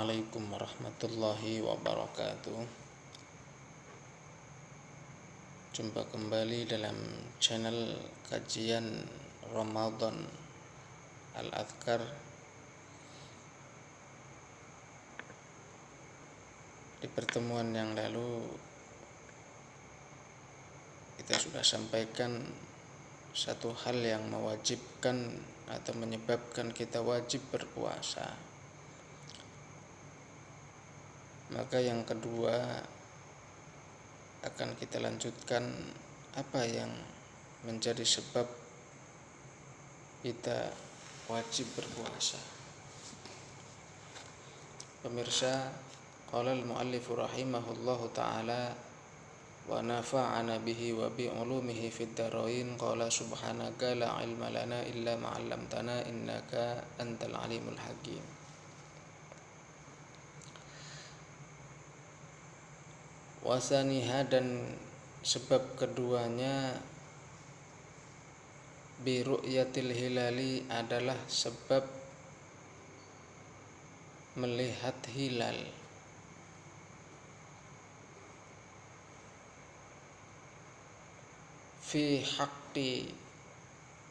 Assalamualaikum warahmatullahi wabarakatuh. Jumpa kembali dalam channel kajian Ramadan Al-Adhkar. Di pertemuan yang lalu kita sudah sampaikan satu hal yang mewajibkan atau menyebabkan kita wajib berpuasa. Maka yang kedua akan kita lanjutkan apa yang menjadi sebab kita wajib berpuasa. Pemirsa, qala al-muallif rahimahullahu ta'ala wa nafa'ana bihi wa bi ulumihi fid dharain, qala subhanaka la ilma lana illa ma 'allamtana innaka antal alimul hakim. Wasaniha, dan sebab keduanya bi ru'yatil hilali adalah sebab melihat hilal. Fi haqqi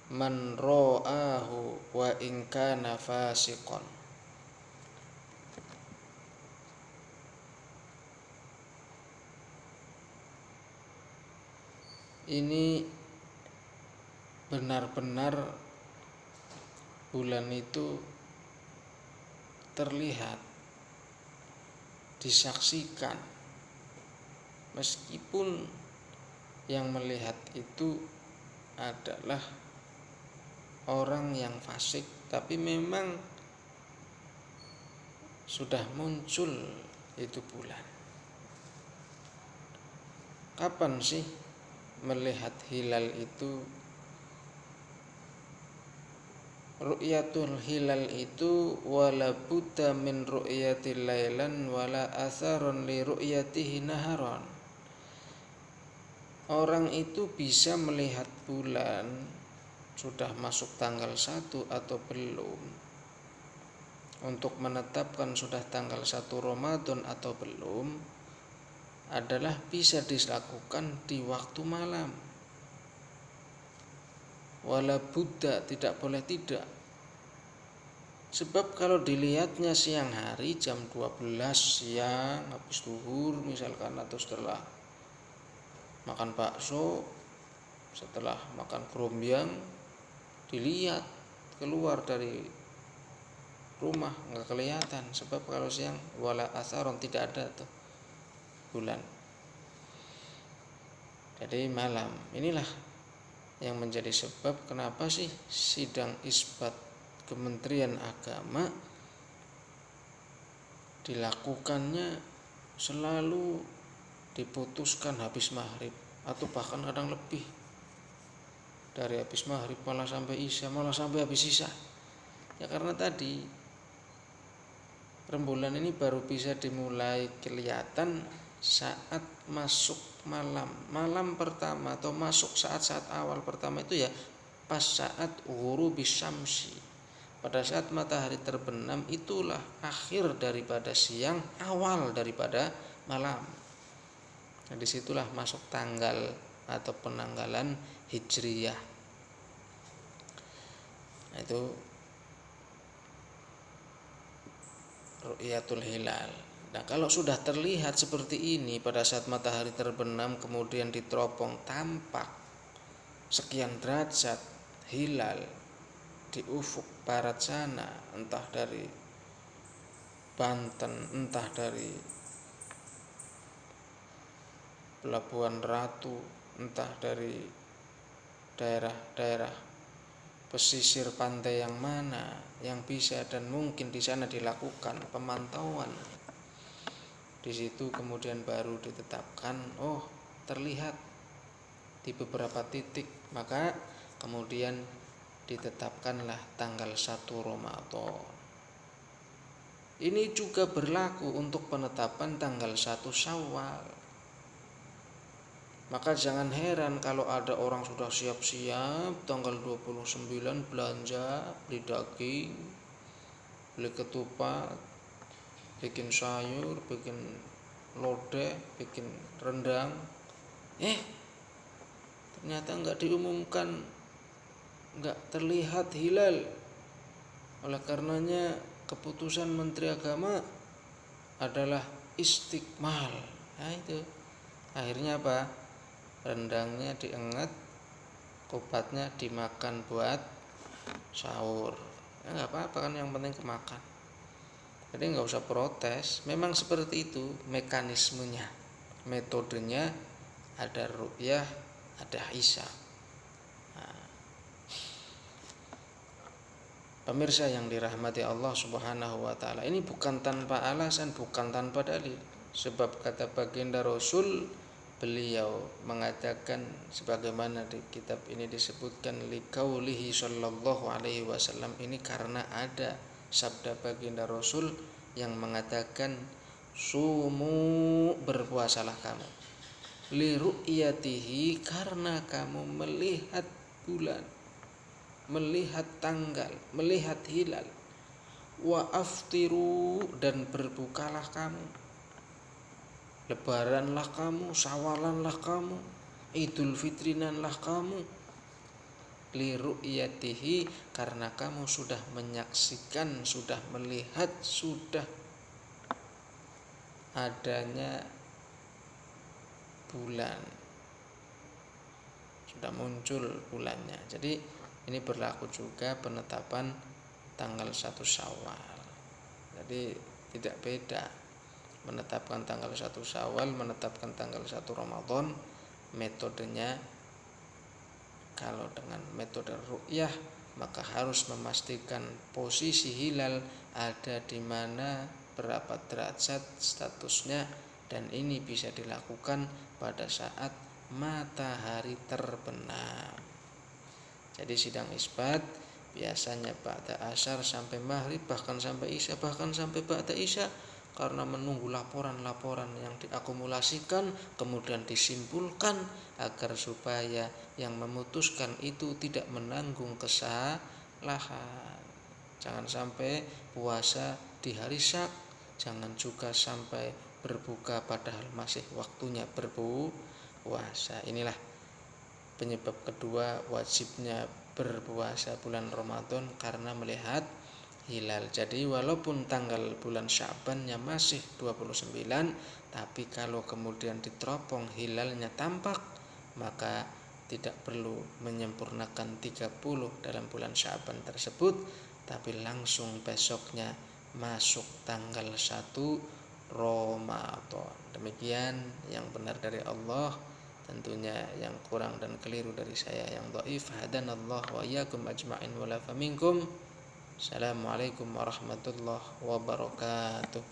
man ra'ahu wa in kana fasiqan. Ini benar-benar bulan itu terlihat, disaksikan, meskipun yang melihat itu adalah orang yang fasik, tapi memang sudah muncul itu bulan. Kapan sih melihat hilal itu? Ru'yatul hilal itu wala budda min ru'yatil lailan wala atharun li ru'yatihi naharon. Orang itu bisa melihat bulan sudah masuk tanggal 1 atau belum, untuk menetapkan sudah tanggal 1 Ramadan atau belum adalah bisa dilakukan di waktu malam. Wala budda, tidak boleh tidak. Sebab kalau dilihatnya siang hari jam 12 siang habis zuhur misalkan, atau setelah makan bakso, setelah makan kerombyang, dilihat keluar dari rumah nggak kelihatan. Sebab kalau siang wala asaron, tidak ada tuh bulan. Jadi malam inilah yang menjadi sebab kenapa sih sidang isbat Kementerian Agama dilakukannya selalu diputuskan habis maghrib, atau bahkan kadang lebih dari habis maghrib, malah sampai isya, malah sampai habis isya. Ya karena tadi rembulan ini baru bisa dimulai kelihatan saat masuk malam pertama, atau masuk saat-saat awal pertama itu ya pas saat ghurubis syamsi, pada saat matahari terbenam. Itulah akhir daripada siang, awal daripada malam. Nah, disitulah masuk tanggal atau penanggalan hijriyah. Nah, itu ru'yatul hilal. Nah, kalau sudah terlihat seperti ini pada saat matahari terbenam, kemudian diteropong tampak sekian derajat hilal di ufuk barat sana, entah dari Banten, entah dari Pelabuhan Ratu, entah dari daerah-daerah pesisir pantai yang mana yang bisa dan mungkin di sana dilakukan pemantauan. Di situ kemudian baru ditetapkan, oh terlihat di beberapa titik, maka kemudian ditetapkanlah tanggal 1 Ramadan. Ini juga berlaku untuk penetapan tanggal 1 Syawal. Maka jangan heran kalau ada orang sudah siap-siap tanggal 29 belanja, beli daging, beli ketupat, bikin sayur, bikin lodeh, bikin rendang. Ternyata nggak diumumkan, nggak terlihat hilal. Oleh karenanya keputusan Menteri Agama adalah istiqmal. Nah itu akhirnya apa? Rendangnya dienget, kupatnya dimakan buat sahur. Ya nggak apa-apa kan, yang penting kemakan. Jadi nggak usah protes. Memang seperti itu mekanismenya, metodenya. Ada ru'yah, ada hisab. Pemirsa yang dirahmati Allah Subhanahu wa taala, ini bukan tanpa alasan, bukan tanpa dalil. Sebab kata baginda Rasul, beliau mengatakan sebagaimana di kitab ini disebutkan liqaulihi sallallahu alaihi wasallam, ini karena ada sabda baginda Rasul yang mengatakan sumu, berpuasalah kamu, li ru'yatihi, karena kamu melihat bulan, melihat tanggal, melihat hilal. Wa aftiru, dan berbukalah kamu, lebaranlah kamu, syawalanlah kamu, idul fitrinanlah kamu. Li ru'yatihi, karena kamu sudah menyaksikan, sudah melihat, sudah adanya bulan, sudah muncul bulannya. Jadi ini berlaku juga penetapan tanggal 1 Syawal. Jadi tidak beda menetapkan tanggal 1 Syawal, menetapkan tanggal 1 Ramadan. Metodenya, kalau dengan metode ru'yah, maka harus memastikan posisi hilal ada di mana, berapa derajat statusnya, dan ini bisa dilakukan pada saat matahari terbenam. Jadi sidang isbat biasanya ba'da asar sampai maghrib, bahkan sampai isya, bahkan sampai ba'da isya, karena menunggu laporan-laporan yang diakumulasikan kemudian disimpulkan, agar supaya yang memutuskan itu tidak menanggung kesalahan. Jangan sampai puasa di hari Syak, jangan juga sampai berbuka padahal masih waktunya berpuasa. Inilah penyebab kedua wajibnya berpuasa bulan Ramadan, karena melihat hilal. Jadi walaupun tanggal bulan Sya'bannya masih 29, tapi kalau kemudian diteropong hilalnya tampak, maka tidak perlu menyempurnakan 30 dalam bulan Sya'ban tersebut, tapi langsung besoknya masuk tanggal 1 Ramadan. Demikian yang benar dari Allah. Tentunya yang kurang dan keliru dari saya yang dhaif, hadanallah wa iyyakum ajma'in wa la faminkum. Assalamualaikum warahmatullahi wabarakatuh.